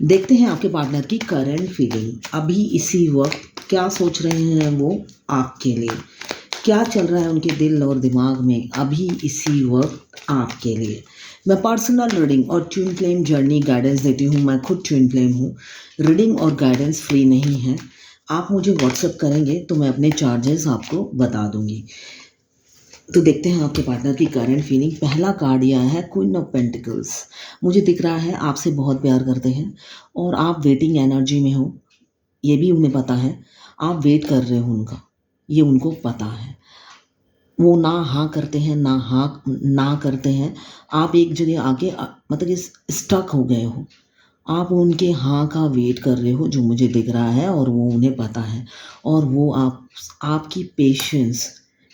देखते हैं आपके पार्टनर की करंट फीलिंग। अभी इसी वक्त क्या सोच रहे हैं वो आपके लिए, क्या चल रहा है उनके दिल और दिमाग में अभी इसी वक्त आपके लिए। मैं पर्सनल रीडिंग और ट्विन फ्लेम जर्नी गाइडेंस देती हूँ। मैं खुद ट्विन फ्लेम हूँ। रीडिंग और गाइडेंस फ्री नहीं है। आप मुझे व्हाट्सएप करेंगे तो मैं अपने चार्जेस आपको बता दूंगी। तो देखते हैं आपके पार्टनर की करंट फीलिंग। पहला कार्ड यह है क्वीन ऑफ पेंटिकल्स। मुझे दिख रहा है आपसे बहुत प्यार करते हैं और आप वेटिंग एनर्जी में हो, ये भी उन्हें पता है। आप वेट कर रहे हो उनका, ये उनको पता है। वो ना हाँ करते हैं ना करते हैं। आप एक जगह आके मतलब ये स्टक हो गए हो। आप उनके हाँ का वेट कर रहे हो जो मुझे दिख रहा है, और वो उन्हें पता है। और वो आपकी पेशेंस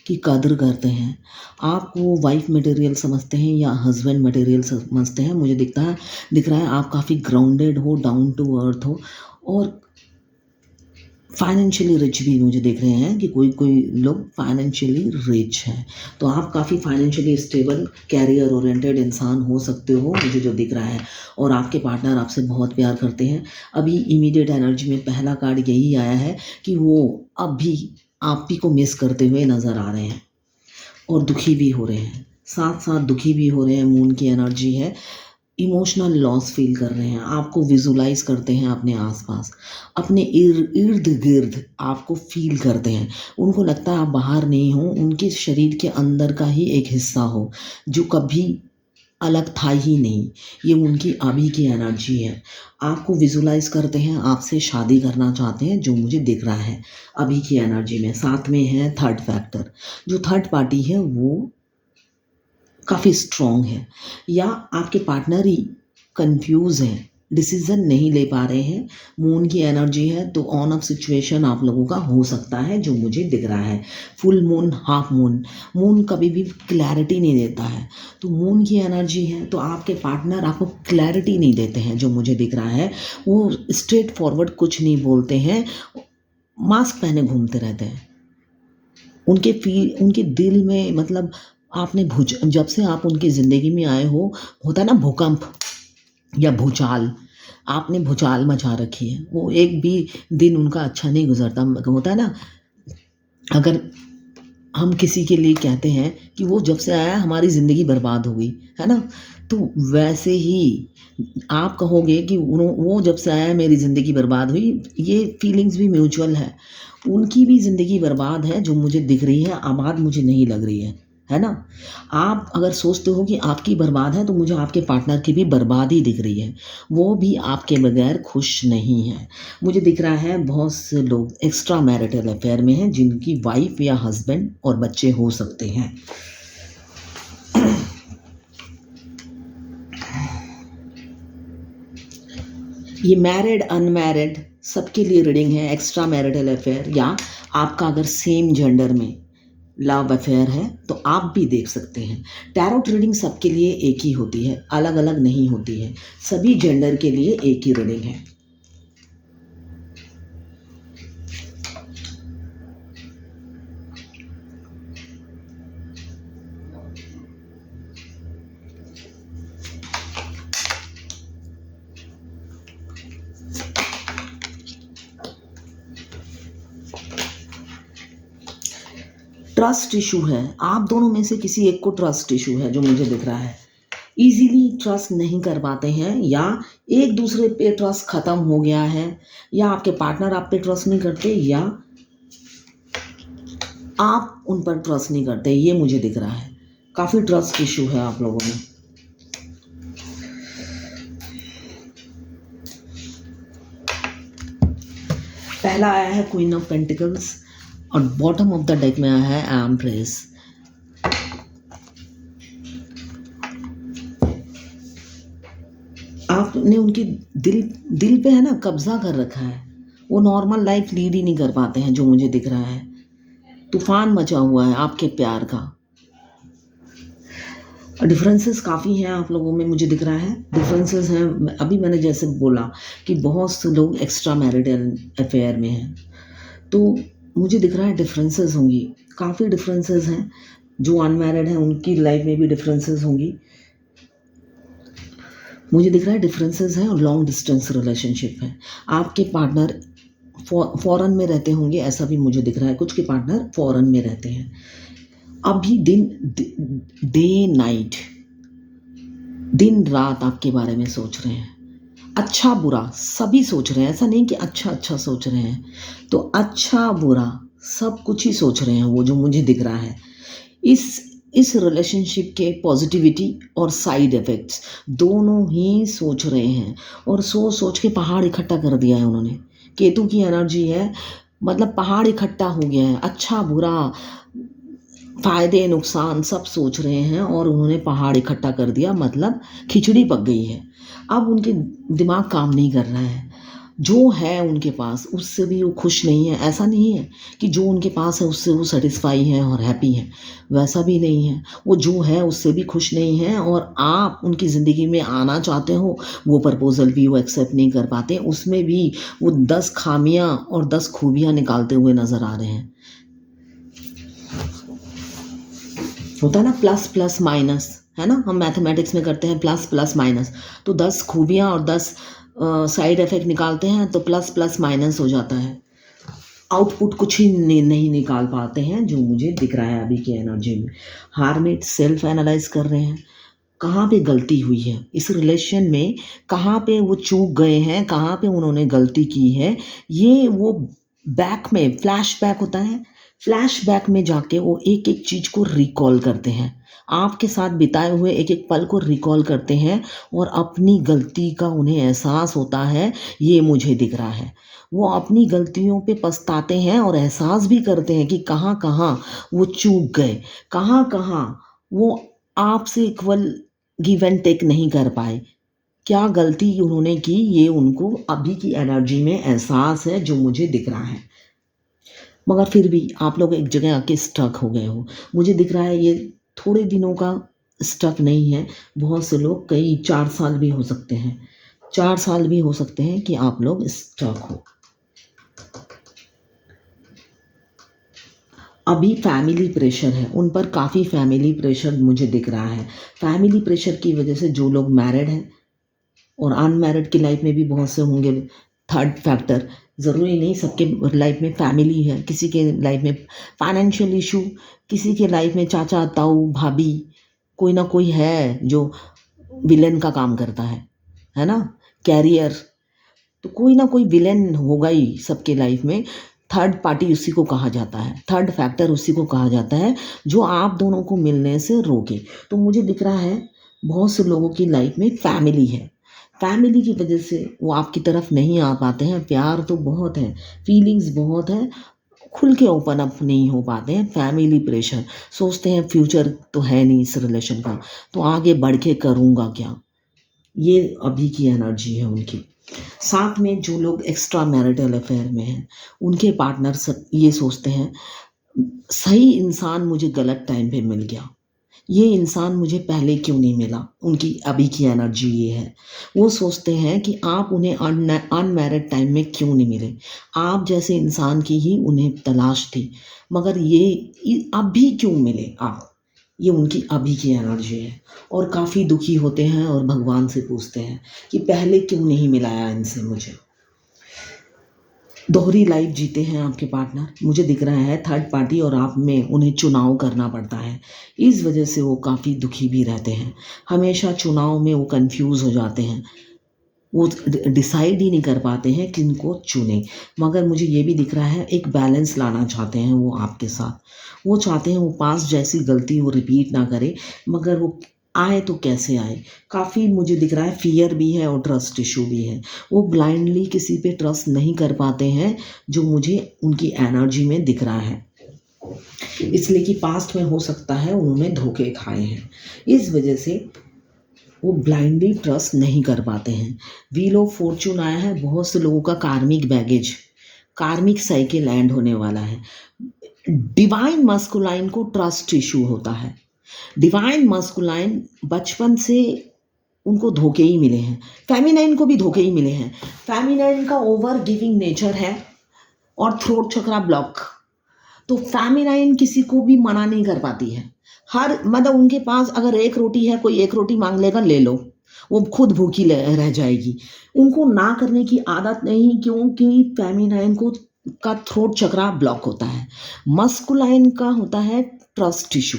की कदर करते हैं। आप वो वाइफ मटेरियल समझते हैं या हस्बैंड मटेरियल समझते हैं। मुझे दिख रहा है आप काफ़ी ग्राउंडेड हो, डाउन टू अर्थ हो, और फाइनेंशियली रिच भी मुझे दिख रहे हैं कि कोई कोई लोग फाइनेंशियली रिच हैं। तो आप काफ़ी फाइनेंशियली स्टेबल, कैरियर ओरिएंटेड इंसान हो सकते हो, मुझे जो दिख रहा है। और आपके पार्टनर आपसे बहुत प्यार करते हैं। अभी इमीडिएट एनर्जी में पहला कार्ड यही आया है कि वो अभी आप ही को मिस करते हुए नज़र आ रहे हैं और दुखी भी हो रहे हैं, साथ साथ दुखी भी हो रहे हैं। मून की एनर्जी है। इमोशनल लॉस फील कर रहे हैं। आपको विजुलाइज करते हैं अपने आसपास, अपने इर्द गिर्द आपको फील करते हैं। उनको लगता है आप बाहर नहीं हो, उनके शरीर के अंदर का ही एक हिस्सा हो जो कभी अलग था ही नहीं। ये उनकी अभी की एनर्जी है। आपको विजुलाइज करते हैं, आपसे शादी करना चाहते हैं, जो मुझे दिख रहा है अभी की एनर्जी में। साथ में है थर्ड फैक्टर। जो थर्ड पार्टी है वो काफ़ी स्ट्रॉन्ग है, या आपके पार्टनर ही कंफ्यूज हैं, डिसीजन नहीं ले पा रहे हैं। मून की एनर्जी है तो ऑन ऑफ सिचुएशन आप लोगों का हो सकता है जो मुझे दिख रहा है। Full moon, half moon, moon कभी भी क्लैरिटी नहीं देता है। तो मून की एनर्जी है तो आपके पार्टनर आपको क्लैरिटी नहीं देते हैं जो मुझे दिख रहा है। वो स्ट्रेट फॉरवर्ड कुछ नहीं बोलते हैं, मास्क पहने घूमते रहते हैं। उनके दिल में मतलब आपने भूच जब से आप उनकी ज़िंदगी में आए हो, होता है ना भूकंप या भूचाल, आपने भूचाल मचा रखी है। वो एक भी दिन उनका अच्छा नहीं गुजरता। होता है ना, अगर हम किसी के लिए कहते हैं कि वो जब से आया हमारी ज़िंदगी बर्बाद हो गई, है ना, तो वैसे ही आप कहोगे कि वो जब से आया मेरी ज़िंदगी बर्बाद हुई। ये फीलिंग्स भी म्यूचुअल है। उनकी भी ज़िंदगी बर्बाद है जो मुझे दिख रही है, आबाद मुझे नहीं लग रही है ना। आप अगर सोचते हो कि आपकी बर्बाद है तो मुझे आपके पार्टनर की भी बर्बादी दिख रही है। वो भी आपके बगैर खुश नहीं है। मुझे दिख रहा है बहुत से लोग एक्स्ट्रा मैरिटल अफेयर में हैं जिनकी वाइफ या हस्बैंड और बच्चे हो सकते हैं। ये मैरिड अनमैरिड सबके लिए रीडिंग है। एक्स्ट्रा मैरिटल अफेयर या आपका अगर सेम जेंडर में लव अफेयर है तो आप भी देख सकते हैं। टैरोट रीडिंग सबके लिए एक ही होती है, अलग अलग नहीं होती है। सभी जेंडर के लिए एक ही रीडिंग है। ट्रस्ट इशू है। आप दोनों में से किसी एक को ट्रस्ट इशू है जो मुझे दिख रहा है। इजीली ट्रस्ट नहीं कर पाते हैं, या एक दूसरे पे ट्रस्ट खत्म हो गया है, या आपके पार्टनर आप पे ट्रस्ट नहीं करते, या आप उन पर ट्रस्ट नहीं करते। ये मुझे दिख रहा है। काफ़ी ट्रस्ट इशू है आप लोगों में। पहला आया है क्वीन ऑफ पेंटिकल्स और बॉटम ऑफ द डेक में आया है एम्प्रेस। आपने उनकी दिल पे है ना कब्जा कर रखा है। वो नॉर्मल लाइफ लीड ही नहीं कर पाते हैं जो मुझे दिख रहा है। तूफान मचा हुआ है आपके प्यार का। डिफरेंसेस काफ़ी हैं आप लोगों में, मुझे दिख रहा है डिफरेंसेस हैं। अभी मैंने जैसे बोला कि बहुत से लोग एक्स्ट्रा मैरिटल अफेयर में हैं, तो मुझे दिख रहा है डिफरेंसेस होंगी, काफ़ी डिफरेंसेस हैं। जो अनमैरिड हैं उनकी लाइफ में भी डिफरेंसेस होंगी। मुझे दिख रहा है डिफरेंसेस हैं और लॉन्ग डिस्टेंस रिलेशनशिप है। आपके पार्टनर फॉरेन में रहते होंगे, ऐसा भी मुझे दिख रहा है। कुछ के पार्टनर फॉरेन में रहते हैं। अभी डे नाइट, दिन रात आपके बारे में सोच रहे हैं। अच्छा बुरा सभी सोच रहे हैं, ऐसा नहीं कि अच्छा अच्छा सोच रहे हैं। तो अच्छा बुरा सब कुछ ही सोच रहे हैं, वो जो मुझे दिख रहा है। इस रिलेशनशिप के पॉजिटिविटी और साइड इफ़ेक्ट्स दोनों ही सोच रहे हैं, और सोच सोच के पहाड़ इकट्ठा कर दिया है उन्होंने। केतु की एनर्जी है, मतलब पहाड़ इकट्ठा हो गया है। अच्छा बुरा, फ़ायदे नुकसान सब सोच रहे हैं और उन्होंने पहाड़ इकट्ठा कर दिया, मतलब खिचड़ी पक गई है। अब उनके दिमाग काम नहीं कर रहा है। जो है उनके पास उससे भी वो खुश नहीं है। ऐसा नहीं है कि जो उनके पास है उससे वो सेटिस्फाई हैं और हैप्पी हैं, वैसा भी नहीं है। वो जो है उससे भी खुश नहीं है, और आप उनकी ज़िंदगी में आना चाहते हो, वो प्रपोज़ल भी वो एक्सेप्ट नहीं कर पाते। उसमें भी वो 10 खामियां और 10 खूबियां निकालते हुए नज़र आ रहे हैं। होता है ना प्लस प्लस माइनस, है ना, हम मैथमेटिक्स में करते हैं प्लस प्लस माइनस। तो 10 खूबियां और 10 साइड इफेक्ट निकालते हैं, तो प्लस प्लस माइनस हो जाता है। आउटपुट कुछ ही नहीं निकाल पाते हैं, जो मुझे दिख रहा है अभी की एनर्जी में। हारमेट सेल्फ एनालाइज कर रहे हैं, कहाँ पे गलती हुई है इस रिलेशन में, कहाँ पे वो चूक गए हैं, कहाँ पे उन्होंने गलती की है। ये वो बैक में फ्लैशबैक होता है, फ्लैशबैक में जाके वो एक एक चीज़ को रिकॉल करते हैं। आपके साथ बिताए हुए एक एक पल को रिकॉल करते हैं, और अपनी गलती का उन्हें एहसास होता है। ये मुझे दिख रहा है, वो अपनी गलतियों पे पछताते हैं और एहसास भी करते हैं कि कहाँ कहाँ वो चूक गए, कहाँ कहाँ वो आपसे इक्वल गिव एंड टेक नहीं कर पाए, क्या गलती उन्होंने की। ये उनको अभी की एनर्जी में एहसास है, जो मुझे दिख रहा है। मगर फिर भी आप लोग एक जगह आके स्टक हो गए हो। मुझे दिख रहा है ये थोड़े दिनों का स्टक नहीं है। बहुत से लोग कई 4 साल भी हो सकते हैं, 4 साल भी हो सकते हैं कि आप लोग स्टक हो। अभी फैमिली प्रेशर है, उन पर काफ़ी फैमिली प्रेशर मुझे दिख रहा है। फैमिली प्रेशर की वजह से जो लोग मैरिड हैं, और अनमैरिड की लाइफ में भी बहुत से होंगे थर्ड फैक्टर, ज़रूरी नहीं सबके लाइफ में फैमिली है। किसी के लाइफ में फाइनेंशियल इशू, किसी के लाइफ में चाचा ताऊ भाभी, कोई ना कोई है जो विलेन का काम करता है ना। कैरियर, तो कोई ना कोई विलेन होगा ही सबके लाइफ में। थर्ड पार्टी उसी को कहा जाता है, थर्ड फैक्टर उसी को कहा जाता है, जो आप दोनों को मिलने से रोके। तो मुझे दिख रहा है बहुत से लोगों की लाइफ में फैमिली है, फैमिली की वजह से वो आपकी तरफ नहीं आ पाते हैं। प्यार तो बहुत है, फीलिंग्स बहुत है, खुल के ओपन अप नहीं हो पाते हैं। फैमिली प्रेशर, सोचते हैं फ्यूचर तो है नहीं इस रिलेशन का, तो आगे बढ़ के करूँगा क्या। ये अभी की एनर्जी है उनकी। साथ में जो लोग एक्स्ट्रा मैरिटल अफेयर में हैं, उनके पार्टनर सब ये सोचते हैं सही इंसान मुझे गलत टाइम पे मिल गया, ये इंसान मुझे पहले क्यों नहीं मिला। उनकी अभी की एनर्जी ये है। वो सोचते हैं कि आप उन्हें अनमैरिड टाइम में क्यों नहीं मिले, आप जैसे इंसान की ही उन्हें तलाश थी, मगर ये अभी क्यों मिले आप। ये उनकी अभी की एनर्जी है, और काफ़ी दुखी होते हैं और भगवान से पूछते हैं कि पहले क्यों नहीं मिलाया इनसे मुझे। दोहरी लाइफ जीते हैं आपके पार्टनर, मुझे दिख रहा है थर्ड पार्टी और आप में उन्हें चुनाव करना पड़ता है। इस वजह से वो काफ़ी दुखी भी रहते हैं। हमेशा चुनाव में वो कंफ्यूज हो जाते हैं, वो डिसाइड ही नहीं कर पाते हैं किनको चुने। मगर मुझे ये भी दिख रहा है एक बैलेंस लाना चाहते हैं वो आपके साथ। वो चाहते हैं वो पास जैसी गलती वो रिपीट ना करे, मगर वो आए तो कैसे आए। काफ़ी मुझे दिख रहा है फियर भी है और ट्रस्ट इशू भी है। वो ब्लाइंडली किसी पे ट्रस्ट नहीं कर पाते हैं, जो मुझे उनकी एनर्जी में दिख रहा है। इसलिए कि पास्ट में हो सकता है उन्होंने धोखे खाए हैं, इस वजह से वो ब्लाइंडली ट्रस्ट नहीं कर पाते हैं। व्हील ऑफ फॉर्च्यून आया है, बहुत से लोगों का कार्मिक बैगेज, कार्मिक साइकिल एंड होने वाला है। डिवाइन मस्कुलाइन को ट्रस्ट इशू होता है। डिवाइन मस्कुलाइन बचपन से उनको धोखे ही मिले हैं, फेमिनाइन को भी धोखे ही मिले हैं। फेमिनाइन का ओवर गिविंग नेचर है और थ्रोट चक्रा ब्लॉक, तो फेमिनाइन किसी को भी मना नहीं कर पाती है। हर मतलब उनके पास अगर एक रोटी है, कोई एक रोटी मांग लेगा ले लो, वो खुद भूखी रह जाएगी। उनको ना करने की आदत नहीं, क्योंकि फेमिनाइन को का थ्रोट चक्रा ब्लॉक होता है। मस्कुलाइन का होता है ट्रस्ट इशू।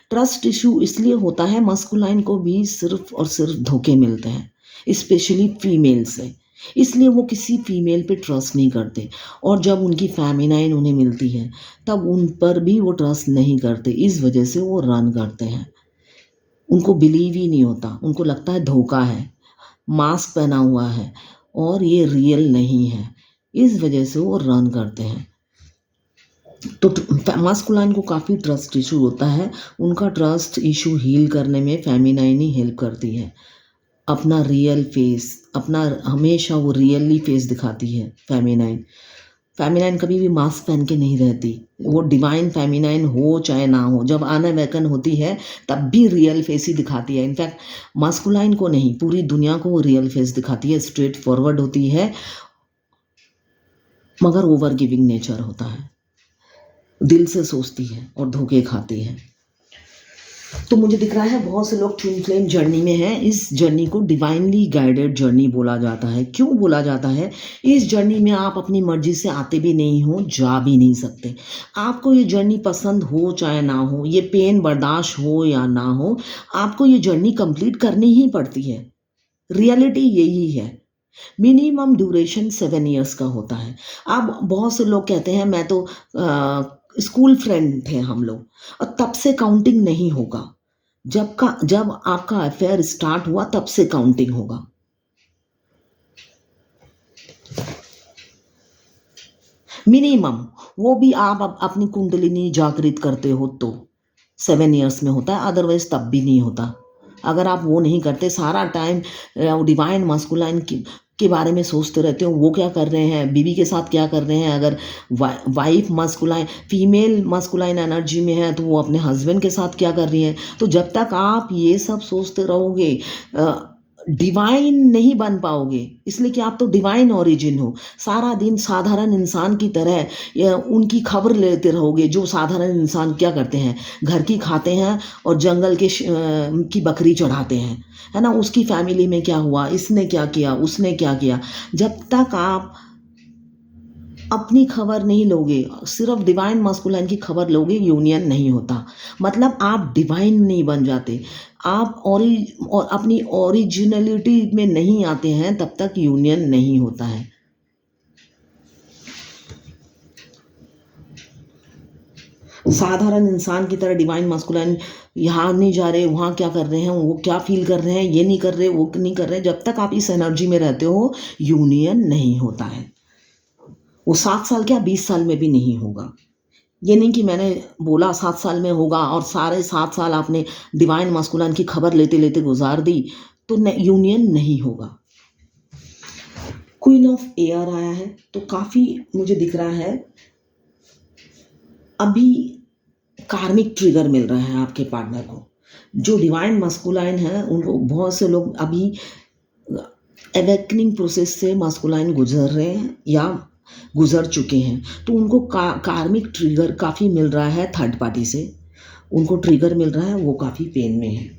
ट्रस्ट इशू इसलिए होता है, मस्कुलाइन को भी सिर्फ और सिर्फ धोखे मिलते हैं, स्पेशली फीमेल से। इसलिए वो किसी फीमेल पे ट्रस्ट नहीं करते, और जब उनकी फेमिनाइन उन्हें मिलती है तब उन पर भी वो ट्रस्ट नहीं करते। इस वजह से वो रन करते हैं। उनको बिलीव ही नहीं होता, उनको लगता है धोखा है, मास्क पहना हुआ है और ये रियल नहीं है। इस वजह से वो रन करते हैं। तो मास्कुलाइन को काफ़ी ट्रस्ट इशू होता है। उनका ट्रस्ट इशू हील करने में फेमिनाइन ही हेल्प करती है। अपना रियल फेस, अपना हमेशा वो रियली फेस दिखाती है फेमिनाइन। फेमिनाइन कभी भी मास्क पहन के नहीं रहती। वो डिवाइन फेमिनाइन हो चाहे ना हो, जब अनअवेकन होती है तब भी रियल फेस ही दिखाती है। इनफैक्ट मास्कुलाइन को नहीं, पूरी दुनिया को वो रियल फेस दिखाती है। स्ट्रेट फॉरवर्ड होती है, मगर ओवर गिविंग नेचर होता है। दिल से सोचती है और धोखे खाती है। तो मुझे दिख रहा है बहुत से लोग ट्विन फ्लेम जर्नी में हैं। इस जर्नी को डिवाइनली गाइडेड जर्नी बोला जाता है। क्यों बोला जाता है? इस जर्नी में आप अपनी मर्जी से आते भी नहीं हो, जा भी नहीं सकते। आपको ये जर्नी पसंद हो चाहे ना हो, ये पेन बर्दाश्त हो या ना हो, आपको ये जर्नी कंप्लीट करनी ही पड़ती है। रियलिटी यही है। मिनिमम ड्यूरेशन 7 ईयर्स का होता है। अब बहुत से लोग कहते हैं मैं तो स्कूल फ्रेंड थे हम लोग, और तब से काउंटिंग नहीं होगा। जब आपका अफेयर स्टार्ट हुआ तब से काउंटिंग होगा। मिनिमम, वो भी आप अपनी कुंडलिनी जागृत करते हो तो 7 ईयर्स में होता है, अदरवाइज तब भी नहीं होता। अगर आप वो नहीं करते, सारा टाइम डिवाइन मस्कुलाइन के बारे में सोचते रहते हो, वो क्या कर रहे हैं, बीवी के साथ क्या कर रहे हैं। अगर wife masculine, female masculine energy में है तो वो अपने हस्बैंड के साथ क्या कर रही है। तो जब तक आप ये सब सोचते रहोगे, डिवाइन नहीं बन पाओगे। इसलिए कि आप तो डिवाइन ओरिजिन हो। सारा दिन साधारण इंसान की तरह उनकी खबर लेते रहोगे। जो साधारण इंसान क्या करते हैं, घर की खाते हैं और जंगल की बकरी चढ़ाते हैं, है ना। उसकी फैमिली में क्या हुआ, इसने क्या किया, उसने क्या किया। जब तक आप अपनी खबर नहीं लोगे, सिर्फ डिवाइन मस्कुलाइन की खबर लोगे, यूनियन नहीं होता। मतलब आप डिवाइन नहीं बन जाते, आप और अपनी ओरिजिनलिटी में नहीं आते हैं, तब तक यूनियन नहीं होता है। साधारण इंसान की तरह डिवाइन मस्कुलाइन यहाँ नहीं जा रहे, वहाँ क्या कर रहे हैं, वो क्या फील कर रहे हैं, ये नहीं कर रहे, वो नहीं कर रहे। जब तक आप इस एनर्जी में रहते हो, यूनियन नहीं होता है। वो 7 साल क्या 20 साल में भी नहीं होगा। ये नहीं कि मैंने बोला 7 साल में होगा और सारे 7 साल आपने डिवाइन मस्कुलाइन की खबर लेते लेते गुजार दी, तो यूनियन नहीं होगा। क्वीन ऑफ एयर आया है, तो काफ़ी मुझे दिख रहा है अभी कार्मिक ट्रिगर मिल रहा है आपके पार्टनर को। जो डिवाइन मस्कुलाइन है, उनको बहुत से लोग अभी एवेकनिंग प्रोसेस से मस्कुलाइन गुजर रहे हैं या गुजर चुके हैं। तो उनको कार्मिक ट्रिगर काफ़ी मिल रहा है, थर्ड पार्टी से उनको ट्रिगर मिल रहा है, वो काफ़ी पेन में है।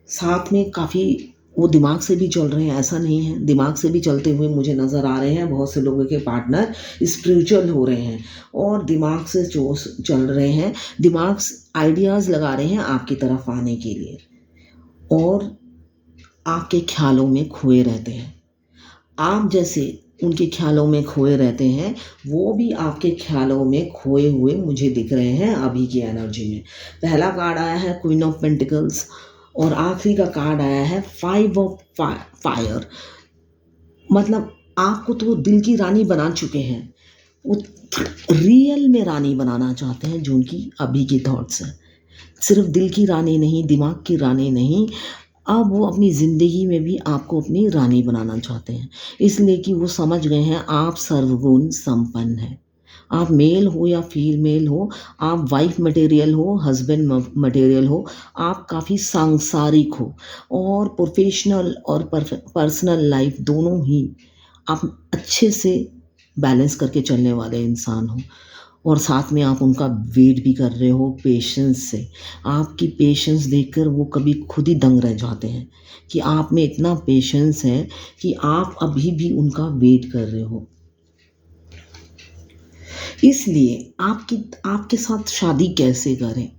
साथ में काफ़ी वो दिमाग से भी चल रहे हैं, ऐसा नहीं है, दिमाग से भी चलते हुए मुझे नज़र आ रहे हैं। बहुत से लोगों के पार्टनर स्पिरिचुअल हो रहे हैं और दिमाग से जो चल रहे हैं, दिमाग आइडियाज़ लगा रहे हैं आपकी तरफ आने के लिए, और आपके ख्यालों में खोए रहते हैं। आप जैसे उनके ख्यालों में खोए रहते हैं, वो भी आपके ख्यालों में खोए हुए मुझे दिख रहे हैं अभी की एनर्जी में। पहला कार्ड आया है क्वीन ऑफ पेंटिकल्स, और आखिरी का कार्ड आया है 5 ऑफ फायर। मतलब आपको तो दिल की रानी बना चुके हैं, वो रियल में रानी बनाना चाहते हैं। जो उनकी अभी की थॉट्स हैं, सिर्फ दिल की रानी नहीं, दिमाग की रानी नहीं, अब वो अपनी ज़िंदगी में भी आपको अपनी रानी बनाना चाहते हैं। इसलिए कि वो समझ गए हैं आप सर्वगुण संपन्न हैं। आप मेल हो या फीमेल हो, आप वाइफ मटेरियल हो, हस्बैंड मटेरियल हो, आप काफ़ी सांसारिक हो, और प्रोफेशनल और पर्सनल लाइफ दोनों ही आप अच्छे से बैलेंस करके चलने वाले इंसान हो। और साथ में आप उनका वेट भी कर रहे हो पेशेंस से। आपकी पेशेंस देखकर वो कभी खुद ही दंग रह जाते हैं कि आप में इतना पेशेंस है कि आप अभी भी उनका वेट कर रहे हो। इसलिए आपके साथ शादी कैसे करें?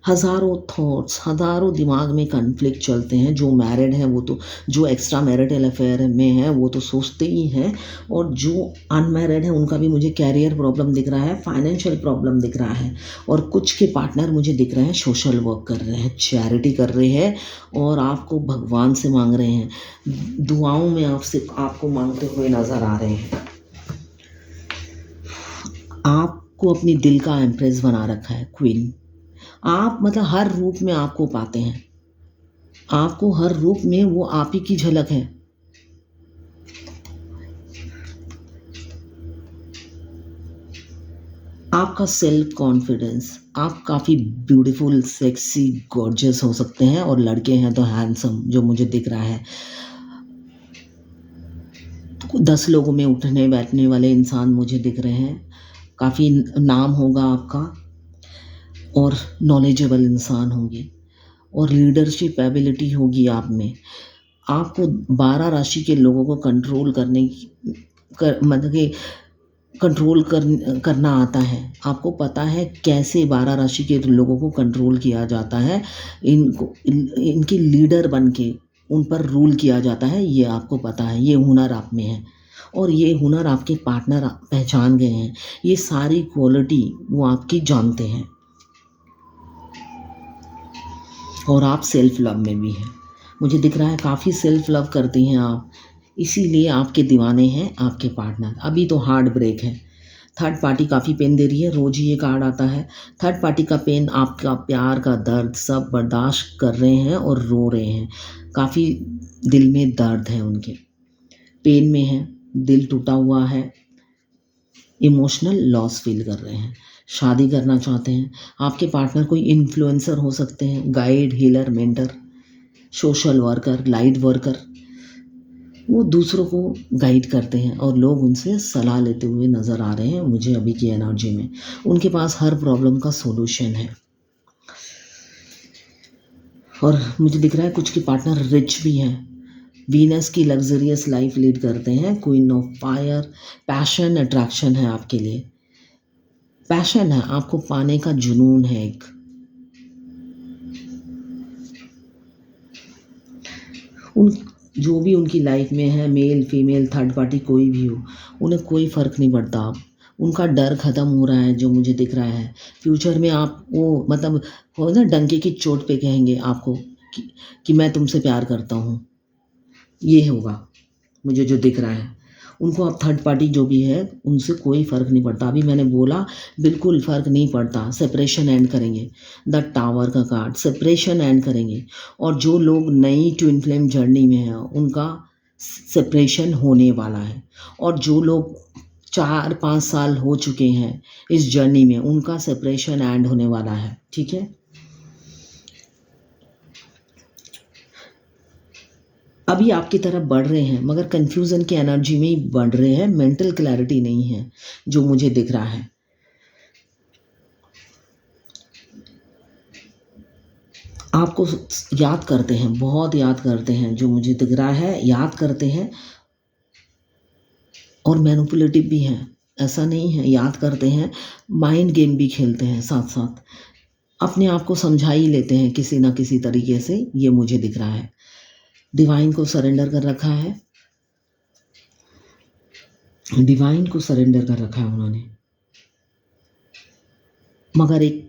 हज़ारों थॉट्स, हज़ारों दिमाग में कॉन्फ्लिक्ट चलते हैं। जो मैरिड हैं वो तो, जो एक्स्ट्रा मैरिटल अफेयर में हैं वो तो सोचते ही हैं, और जो अनमैरिड हैं उनका भी मुझे कैरियर प्रॉब्लम दिख रहा है, फाइनेंशियल प्रॉब्लम दिख रहा है, और कुछ के पार्टनर मुझे दिख रहे हैं सोशल वर्क कर रहे हैं, चैरिटी कर रहे हैं, और आपको भगवान से मांग रहे हैं, दुआओं में आपको मांगते हुए नज़र आ रहे हैं। आपको अपनी दिल का एम्प्रेस बना रखा है क्वीन। आप मतलब हर रूप में आपको पाते हैं, आपको हर रूप में वो आप ही की झलक है। आपका सेल्फ कॉन्फिडेंस, आप काफ़ी ब्यूटीफुल, सेक्सी, गॉर्जियस हो सकते हैं, और लड़के हैं तो हैंडसम, जो मुझे दिख रहा है। 10 लोगों में उठने बैठने वाले इंसान मुझे दिख रहे हैं। काफ़ी नाम होगा आपका, और नॉलेजेबल इंसान होंगे, और लीडरशिप एबिलिटी होगी आप में। आपको 12 राशि के लोगों को कंट्रोल करने की मतलब कि करना आता है। आपको पता है कैसे 12 राशि के लोगों को कंट्रोल किया जाता है, इनके लीडर बन के उन पर रूल किया जाता है, ये आपको पता है। ये हुनर आप में है, और ये हुनर आपके पार्टनर पहचान गए हैं। ये सारी क्वालिटी वो आपकी जानते हैं, और आप सेल्फ लव में भी हैं। मुझे दिख रहा है काफ़ी सेल्फ लव करती हैं आप, इसीलिए आपके दीवाने हैं आपके पार्टनर। अभी तो हार्ट ब्रेक है, थर्ड पार्टी काफ़ी पेन दे रही है, रोज़ ही ये कार्ड आता है। थर्ड पार्टी का पेन, आपका प्यार का दर्द सब बर्दाश्त कर रहे हैं और रो रहे हैं। काफ़ी दिल में दर्द है उनके, पेन में है, दिल टूटा हुआ है, इमोशनल लॉस फील कर रहे हैं। शादी करना चाहते हैं। आपके पार्टनर कोई इन्फ्लुएंसर हो सकते हैं, guide, healer, mentor, social worker, light worker. वो दूसरों को गाइड करते हैं, और लोग उनसे सलाह लेते हुए नज़र आ रहे हैं मुझे अभी की एनर्जी में। उनके पास हर प्रॉब्लम का सॉल्यूशन है, और मुझे दिख रहा है कुछ के पार्टनर रिच भी हैं, वीनस की लग्जरियस लाइफ लीड करते हैं। Queen of fire, passion, attraction है आपके लिए, पैशन है, आपको पाने का जुनून है एक। उन जो भी उनकी लाइफ में है, मेल, फीमेल, थर्ड पार्टी, कोई भी हो, उन्हें कोई फ़र्क नहीं पड़ता। अब उनका डर ख़त्म हो रहा है, जो मुझे दिख रहा है। फ्यूचर में आप वो मतलब हो ना, डंके की चोट पे कहेंगे आपको कि मैं तुमसे प्यार करता हूँ, ये होगा मुझे जो दिख रहा है। उनको अब थर्ड पार्टी जो भी है उनसे कोई फ़र्क नहीं पड़ता। अभी मैंने बोला बिल्कुल फ़र्क नहीं पड़ता, सेपरेशन एंड करेंगे। द टावर का कार्ड, सेपरेशन एंड करेंगे। और जो लोग नई ट्विन फ्लेम जर्नी में हैं उनका सेपरेशन होने वाला है, और जो लोग 4-5 साल हो चुके हैं इस जर्नी में, उनका सेपरेशन एंड होने वाला है। ठीक है, अभी आपकी तरफ बढ़ रहे हैं, मगर कन्फ्यूज़न की एनर्जी में ही बढ़ रहे हैं, मेंटल क्लैरिटी नहीं है जो मुझे दिख रहा है। आपको याद करते हैं, बहुत याद करते हैं, जो मुझे दिख रहा है, याद करते हैं, और मैनिपुलेटिव भी हैं। ऐसा नहीं है, याद करते हैं, माइंड गेम भी खेलते हैं साथ साथ, अपने आप को समझा ही लेते हैं किसी ना किसी तरीके से, ये मुझे दिख रहा है। डिवाइन को सरेंडर कर रखा है, डिवाइन को सरेंडर कर रखा है उन्होंने, मगर एक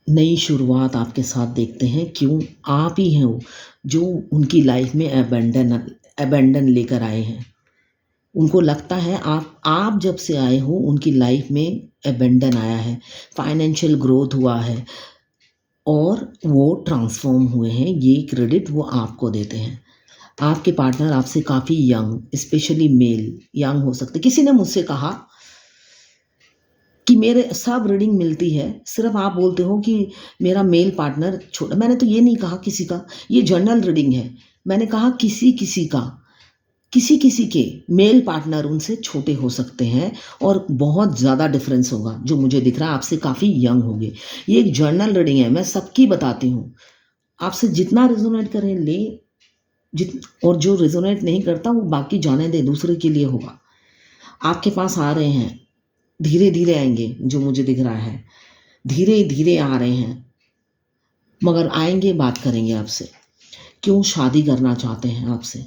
नई शुरुआत आपके साथ देखते हैं। क्यों? आप ही हैं वो जो उनकी लाइफ में अबेंडन लेकर आए हैं। उनको लगता है आप जब से आए हो उनकी लाइफ में अबेंडन आया है, फाइनेंशियल ग्रोथ हुआ है, और वो ट्रांसफॉर्म हुए हैं। ये क्रेडिट वो आपको देते हैं। आपके पार्टनर आपसे काफ़ी यंग, स्पेशली मेल यंग हो सकते। किसी ने मुझसे कहा कि मेरे सब रीडिंग मिलती है, सिर्फ आप बोलते हो कि मेरा मेल पार्टनर छोटा। मैंने तो ये नहीं कहा किसी का, ये जनरल रीडिंग है। मैंने कहा किसी किसी का, किसी किसी के मेल पार्टनर उनसे छोटे हो सकते हैं और बहुत ज़्यादा डिफरेंस होगा। जो मुझे दिख रहा है आपसे काफ़ी यंग होंगे। ये एक जर्नल रीडिंग है, मैं सबकी बताती हूँ। आपसे जितना रेजोनेट करे ले, जित और जो रेजोनेट नहीं करता वो बाकी जाने दे, दूसरे के लिए होगा। आपके पास आ रहे हैं, धीरे धीरे आएंगे, जो मुझे दिख रहा है धीरे धीरे आ रहे हैं, मगर आएंगे, बात करेंगे आपसे। क्यों शादी करना चाहते हैं आपसे,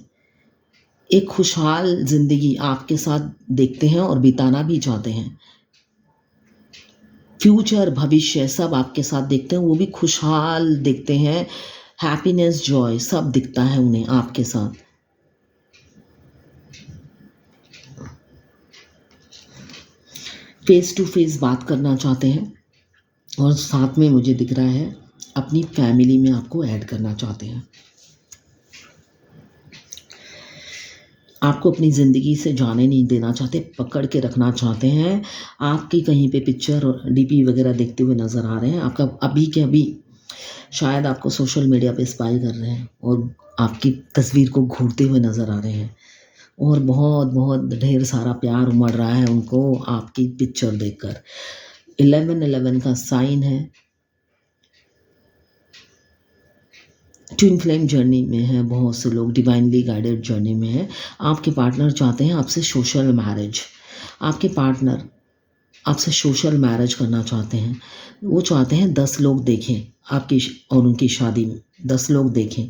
एक खुशहाल जिंदगी आपके साथ देखते हैं और बिताना भी चाहते हैं। फ्यूचर, भविष्य सब आपके साथ देखते हैं, वो भी खुशहाल देखते हैं। हैप्पीनेस, जॉय सब दिखता है उन्हें आपके साथ। फेस टू फेस बात करना चाहते हैं और साथ में मुझे दिख रहा है अपनी फैमिली में आपको ऐड करना चाहते हैं। आपको अपनी ज़िंदगी से जाने नहीं देना चाहते, पकड़ के रखना चाहते हैं। आपकी कहीं पे पिक्चर और डीपी वगैरह देखते हुए नज़र आ रहे हैं। आपका अभी के अभी शायद आपको सोशल मीडिया पे स्पाई कर रहे हैं और आपकी तस्वीर को घूरते हुए नज़र आ रहे हैं और बहुत बहुत ढेर सारा प्यार उमड़ रहा है उनको आपकी पिक्चर देखकर। 1111 का साइन है। ट्विन फ्लेम जर्नी में है, बहुत से लोग डिवाइनली गाइडेड जर्नी में हैं। आपके पार्टनर चाहते हैं आपसे सोशल मैरिज। आपके पार्टनर आपसे सोशल मैरिज करना चाहते हैं। वो चाहते हैं 10 लोग देखें आपकी और उनकी शादी में 10 लोग देखें।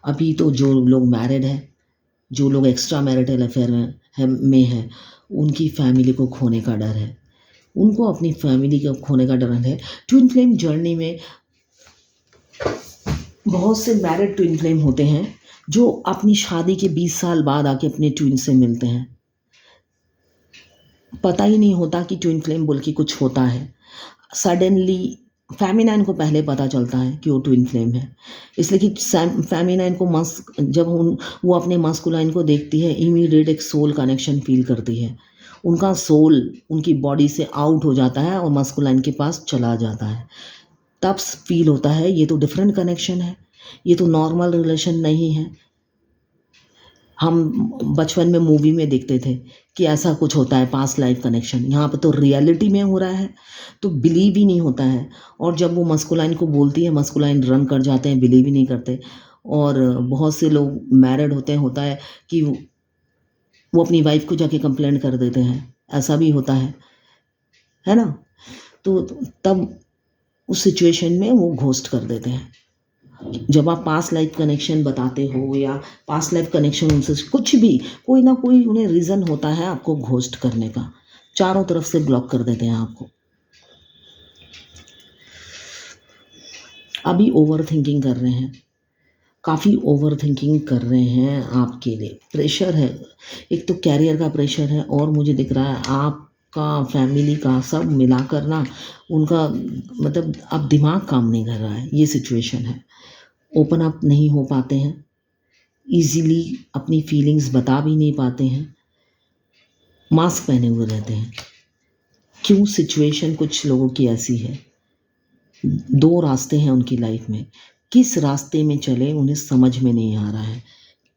अभी तो जो लोग मैरिड हैं, जो लोग एक्स्ट्रा मैरिटल अफेयर में है, उनकी फैमिली को खोने का डर है। उनको अपनी फैमिली को खोने का डर है। ट्विन फ्लेम जर्नी में बहुत से मैरिड ट्विन फ्लेम होते हैं जो अपनी शादी के 20 साल बाद आके अपने ट्विन से मिलते हैं। पता ही नहीं होता कि ट्विन फ्लेम बोल के कुछ होता है। सडनली फेमिनाइन को पहले पता चलता है कि वो ट्विन फ्लेम है, इसलिए कि फेमिनाइन को जब वो अपने मस्कुलाइन को देखती है, इमीडिएट एक सोल कनेक्शन फील करती है। उनका सोल उनकी बॉडी से आउट हो जाता है और मस्कुलाइन के पास चला जाता है। तब फील होता है ये तो डिफरेंट कनेक्शन है, ये तो नॉर्मल रिलेशन नहीं है। हम बचपन में मूवी में देखते थे कि ऐसा कुछ होता है पास्ट लाइफ कनेक्शन, यहाँ पे तो रियलिटी में हो रहा है, तो बिलीव ही नहीं होता है। और जब वो मस्कुलाइन को बोलती है, मस्कुलाइन रन कर जाते हैं, बिलीव ही नहीं करते। और बहुत से लोग मैरिड होते हैं, होता है कि वो अपनी वाइफ को जाके कंप्लेंट कर देते हैं, ऐसा भी होता है ना। तो तब उस सिचुएशन में वो घोस्ट कर देते हैं। जब आप पास्ट लाइफ कनेक्शन बताते हो या पास्ट लाइफ कनेक्शन उनसे कुछ भी, कोई ना कोई उन्हें रीज़न होता है आपको घोस्ट करने का, चारों तरफ से ब्लॉक कर देते हैं आपको। अभी ओवर थिंकिंग कर रहे हैं, काफ़ी ओवर थिंकिंग कर रहे हैं, आपके लिए प्रेशर है। एक तो कैरियर का प्रेशर है और मुझे दिख रहा है आपका फैमिली का सब मिला कर ना, उनका मतलब अब दिमाग काम नहीं कर रहा है, ये सिचुएशन है। ओपन अप नहीं हो पाते हैं, ईज़िली अपनी फीलिंग्स बता भी नहीं पाते हैं, मास्क पहने हुए रहते हैं। क्यों, सिचुएशन कुछ लोगों की ऐसी है। दो रास्ते हैं उनकी लाइफ में, किस रास्ते में चले उन्हें समझ में नहीं आ रहा है।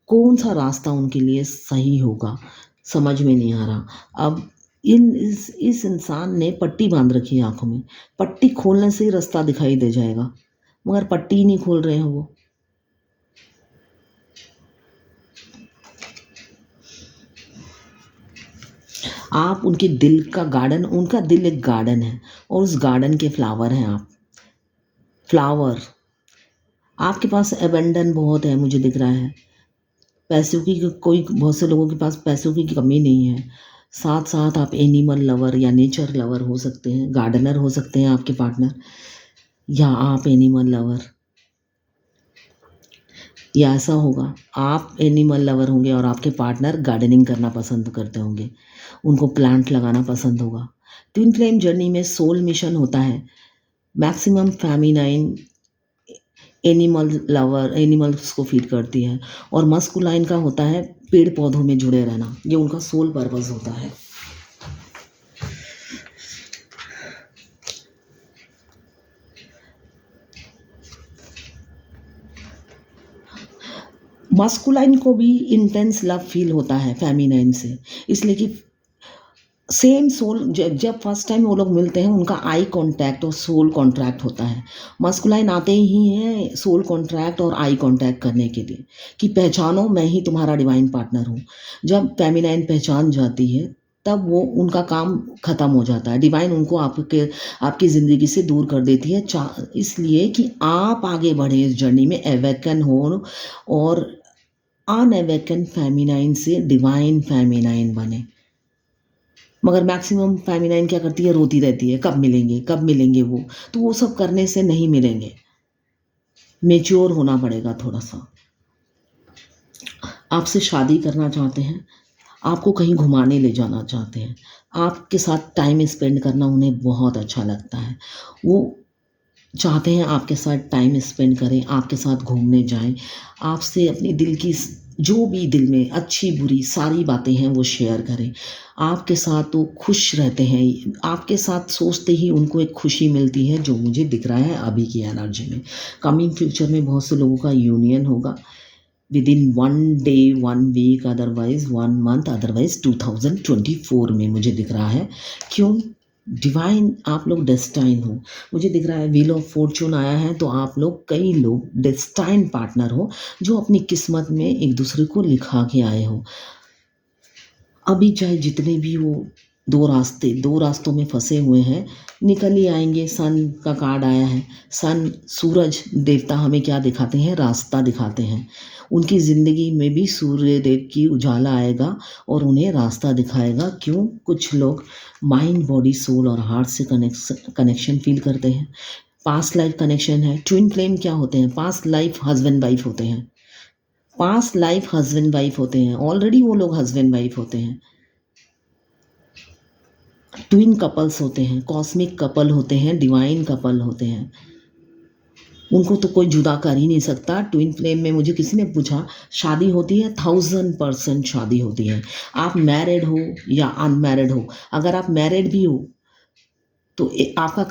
कौन सा रास्ता उनके लिए सही होगा, समझ में नहीं आ रहा। अब इस इंसान ने पट्टी बांध रखी है आंखों में, पट्टी खोलने से ही रास्ता दिखाई दे जाएगा, मगर पट्टी ही नहीं खोल रहे हैं वो। आप उनके दिल का गार्डन, उनका दिल एक गार्डन है और उस गार्डन के फ्लावर हैं आप। फ्लावर, आपके पास एबंडन बहुत है मुझे दिख रहा है। पैसों की कोई, बहुत से लोगों के पास पैसों की कमी नहीं है। साथ साथ आप एनिमल लवर या नेचर लवर हो सकते हैं, गार्डनर हो सकते हैं आपके पार्टनर, या आप एनिमल लवर, या ऐसा होगा आप एनिमल लवर होंगे और आपके पार्टनर गार्डनिंग करना पसंद करते होंगे, उनको प्लांट लगाना पसंद होगा। ट्विन फ्लेम जर्नी में सोल मिशन होता है, maximum feminine animal lover, animals को फीड करती है, और मस्कुलाइन का होता है पेड़ पौधों में जुड़े रहना, ये उनका सोल पर्पस होता है। मास्कुलाइन को भी इंटेंस लव फील होता है फेमिनाइन से, इसलिए कि सेम सोल जब फर्स्ट टाइम वो लोग मिलते हैं उनका आई कांटेक्ट और सोल कॉन्ट्रैक्ट होता है। मास्कुलाइन आते ही हैं सोल कॉन्ट्रैक्ट और आई कांटेक्ट करने के लिए कि पहचानो मैं ही तुम्हारा डिवाइन पार्टनर हूँ। जब फेमिनाइन पहचान जाती है तब वो उनका काम ख़त्म हो जाता है, डिवाइन उनको आपकी ज़िंदगी से दूर कर देती है, इसलिए कि आप आगे बढ़े इस जर्नी में, अवेकन हो और अनअवेकन फेमिनाइन से डिवाइन फेमिनाइन बने। मगर मैक्सिमम फेमिनाइन क्या करती है, रोती रहती है कब मिलेंगे वो, तो वो सब करने से नहीं मिलेंगे, मेच्योर होना पड़ेगा थोड़ा सा। आपसे शादी करना चाहते हैं, आपको कहीं घुमाने ले जाना चाहते हैं, आपके साथ टाइम स्पेंड करना उन्हें बहुत अच्छा लगता है, वो चाहते हैं आपके साथ टाइम स्पेंड करें, आपके साथ घूमने जाएं, आपसे अपनी दिल की जो भी दिल में अच्छी बुरी सारी बातें हैं वो शेयर करें। आपके साथ वो खुश रहते हैं, आपके साथ सोचते ही उनको एक खुशी मिलती है जो मुझे दिख रहा है अभी की एनर्जी में। कमिंग फ्यूचर में बहुत से लोगों का यूनियन होगा within 1 day 1 week otherwise 1 month otherwise 2024 में मुझे दिख रहा है। क्यों? डिवाइन आप लोग डेस्टाइन हो, मुझे दिख रहा है व्हील ऑफ फॉर्चून आया है, तो आप लोग कई लोग डेस्टाइन पार्टनर हो जो अपनी किस्मत में एक दूसरे को लिखा के आए हो। अभी चाहे जितने भी वो दो रास्तों में फंसे हुए हैं, निकल ही आएंगे। सन का कार्ड आया है, सन सूरज देवता हमें क्या दिखाते हैं, रास्ता दिखाते हैं। उनकी ज़िंदगी में भी सूर्य देव की उजाला आएगा और उन्हें रास्ता दिखाएगा। क्यों? कुछ लोग माइंड बॉडी सोल और हार्ट से कनेक्शन फील करते हैं, पास्ट लाइफ कनेक्शन है। ट्विन फ्लेम क्या होते हैं? पास्ट लाइफ हस्बैंड वाइफ होते हैं, पास्ट लाइफ हस्बैंड वाइफ होते हैं, ऑलरेडी वो लोग हस्बैंड वाइफ होते हैं। ट्विन कपल्स होते हैं, कॉस्मिक कपल होते हैं, डिवाइन कपल होते हैं, उनको तो कोई जुदा कर ही नहीं सकता। ट्विन फ्लेम में मुझे किसी ने पूछा शादी होती है, 1000% शादी होती है। आप मैरिड हो या अनमैरिड हो, अगर आप मैरिड भी हो तो आपका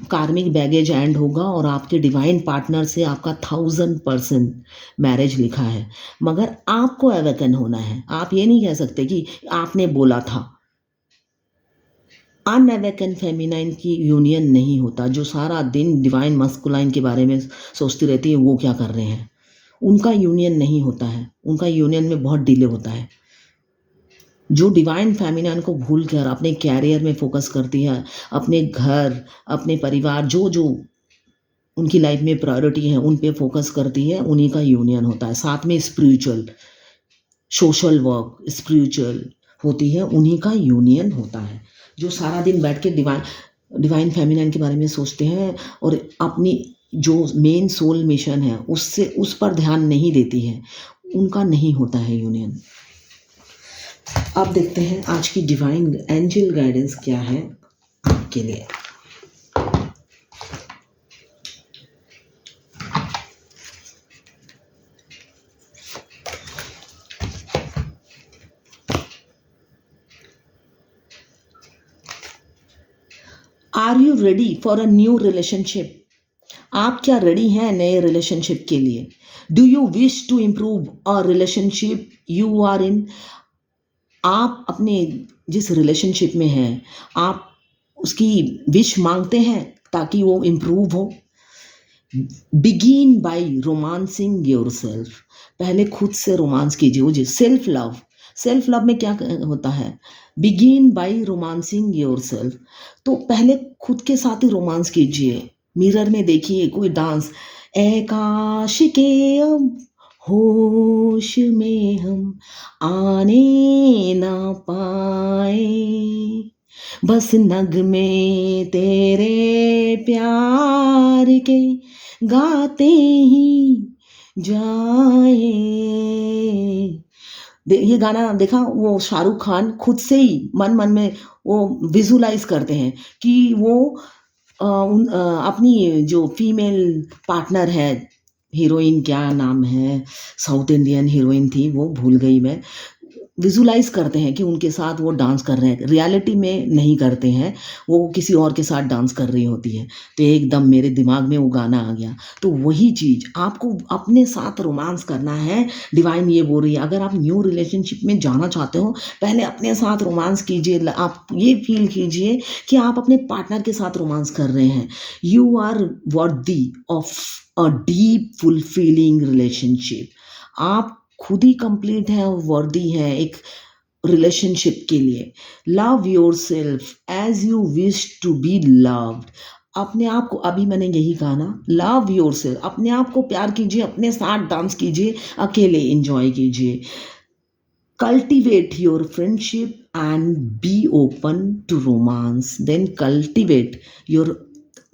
कार्मिक बैगेज एंड होगा और आपके डिवाइन पार्टनर से आपका 1000% मैरिज लिखा है। मगर आपको अवेकन होना है, आप ये नहीं कह सकते कि आपने बोला था। अनअवेकन फेमिनाइन की यूनियन नहीं होता, जो सारा दिन डिवाइन मस्कुलाइन के बारे में सोचती रहती है वो क्या कर रहे हैं, उनका यूनियन नहीं होता है, उनका यूनियन में बहुत डिले होता है। जो डिवाइन फेमिनाइन को भूल कर अपने कैरियर में फोकस करती है, अपने घर, अपने परिवार, जो जो उनकी लाइफ में प्रायोरिटी है उन पे फोकस करती है, उन्हीं का यूनियन होता है। साथ में स्पिरिचुअल सोशल वर्क स्पिरिचुअल होती है, उन्हीं का यूनियन होता है। जो सारा दिन बैठ के डिवाइन फेमिनाइन के बारे में सोचते हैं और अपनी जो मेन सोल मिशन है उस पर ध्यान नहीं देती है, उनका नहीं होता है यूनियन। अब देखते हैं आज की डिवाइन एंजल गाइडेंस क्या है आपके लिए। Are you ready for a new relationship? आप क्या रेडी हैं नए रिलेशनशिप के लिए? Do you wish to improve a relationship you are in? आप अपने जिस रिलेशनशिप में हैं, आप उसकी विश मांगते हैं ताकि वो इम्प्रूव हो। Begin by romancing your self, पहले खुद से रोमांस कीजिए। वो सेल्फ लव में क्या होता है? Begin by romancing your self, तो पहले खुद के साथ ही रोमांस कीजिए। मिरर में देखिए कोई डांस, ए काश के अब होश में हम आने ना पाए, बस नगमे तेरे प्यार के गाते ही जाए। ये गाना देखा, वो शाहरुख खान खुद से ही मन मन में वो विजुलाइज करते हैं कि वो अपनी जो फीमेल पार्टनर है, हीरोइन क्या नाम है, साउथ इंडियन हीरोइन थी वो भूल गई मैं, विजुलाइज करते हैं कि उनके साथ वो डांस कर रहे हैं, रियलिटी में नहीं करते हैं, वो किसी और के साथ डांस कर रही होती है। तो एकदम मेरे दिमाग में वो गाना आ गया। तो वही चीज़ आपको अपने साथ रोमांस करना है। डिवाइन ये बोल रही है, अगर आप न्यू रिलेशनशिप में जाना चाहते हो, पहले अपने साथ रोमांस कीजिए। आप ये फील कीजिए कि आप अपने पार्टनर के साथ रोमांस कर रहे हैं। You are worthy of a deep fulfilling relationship. आप खुद ही कंप्लीट है और वर्दी है एक रिलेशनशिप के लिए। Love yourself as you wish to be loved. अपने आप को, अभी मैंने यही कहा ना, लव योर सेल्फ, अपने आप को प्यार कीजिए, अपने साथ डांस कीजिए, अकेले इंजॉय कीजिए। Cultivate your friendship and be open to romance. Then cultivate your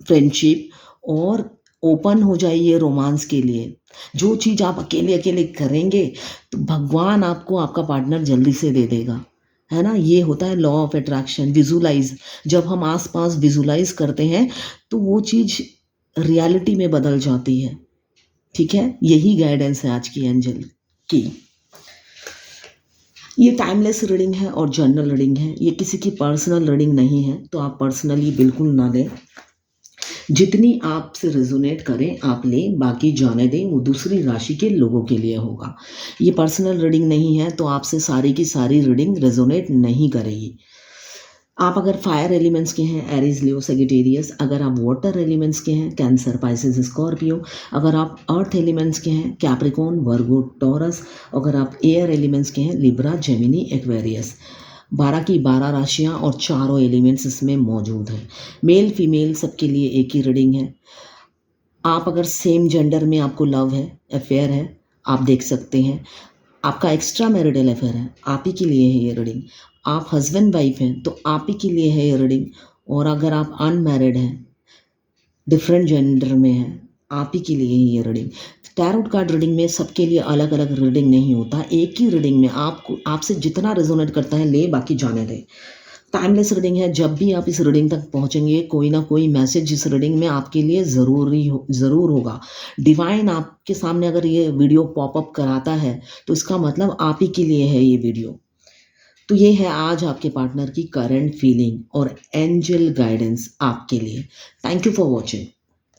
friendship और ओपन हो जाइए रोमांस के लिए। जो चीज़ आप अकेले अकेले करेंगे तो भगवान आपको आपका पार्टनर जल्दी से दे देगा, है ना। ये होता है लॉ ऑफ अट्रैक्शन। विजुलाइज, जब हम आसपास विजुलाइज करते हैं तो वो चीज़ रियलिटी में बदल जाती है। ठीक है, यही गाइडेंस है आज की एंजल की। ये टाइमलेस रीडिंग है और जनरल रीडिंग है, ये किसी की पर्सनल रीडिंग नहीं है, तो आप पर्सनली बिल्कुल ना लें। जितनी आपसे रेजोनेट करें आप लें, बाकी जाने दें, वो दूसरी राशि के लोगों के लिए होगा। ये पर्सनल रीडिंग नहीं है, तो आपसे सारी की सारी रीडिंग रेजोनेट नहीं करेगी। आप अगर फायर एलिमेंट्स के हैं, एरीज, लियो, सेजिटेरियस। अगर आप वाटर एलिमेंट्स के हैं, कैंसर, पाइसेस, स्कॉर्पियो। अगर आप अर्थ एलिमेंट्स के हैं, कैप्रिकॉर्न, वर्गो, टॉरस। अगर आप एयर एलिमेंट्स के हैं, लिब्रा, जेमिनी, एक्वेरियस। 12 की 12 राशियाँ और चारों एलिमेंट्स इसमें मौजूद हैं। मेल फीमेल सबके लिए एक ही रीडिंग है। आप अगर सेम जेंडर में आपको लव है, अफेयर है, आप देख सकते हैं। आपका एक्स्ट्रा मैरिटल अफेयर है, आप ही के लिए है ये रीडिंग। आप हस्बैंड वाइफ हैं तो आप ही के लिए है ये रीडिंग। और अगर आप अनमैरिड हैं, डिफरेंट जेंडर में हैं, आप ही के लिए ही ये रीडिंग। टैरोट कार्ड रीडिंग में सबके लिए अलग अलग रीडिंग नहीं होता, एक ही रीडिंग में आपको, आपसे जितना रेजोनेट करता है ले, बाकी जाने दें। टाइमलेस रीडिंग है, जब भी आप इस रीडिंग तक पहुंचेंगे कोई ना कोई मैसेज इस रीडिंग में आपके लिए ज़रूर होगा। डिवाइन आपके सामने अगर ये वीडियो पॉपअप कराता है तो इसका मतलब आप ही के लिए है ये वीडियो। तो ये है आज आपके पार्टनर की करंट फीलिंग और एंजल गाइडेंस आपके लिए। Thank you for watching.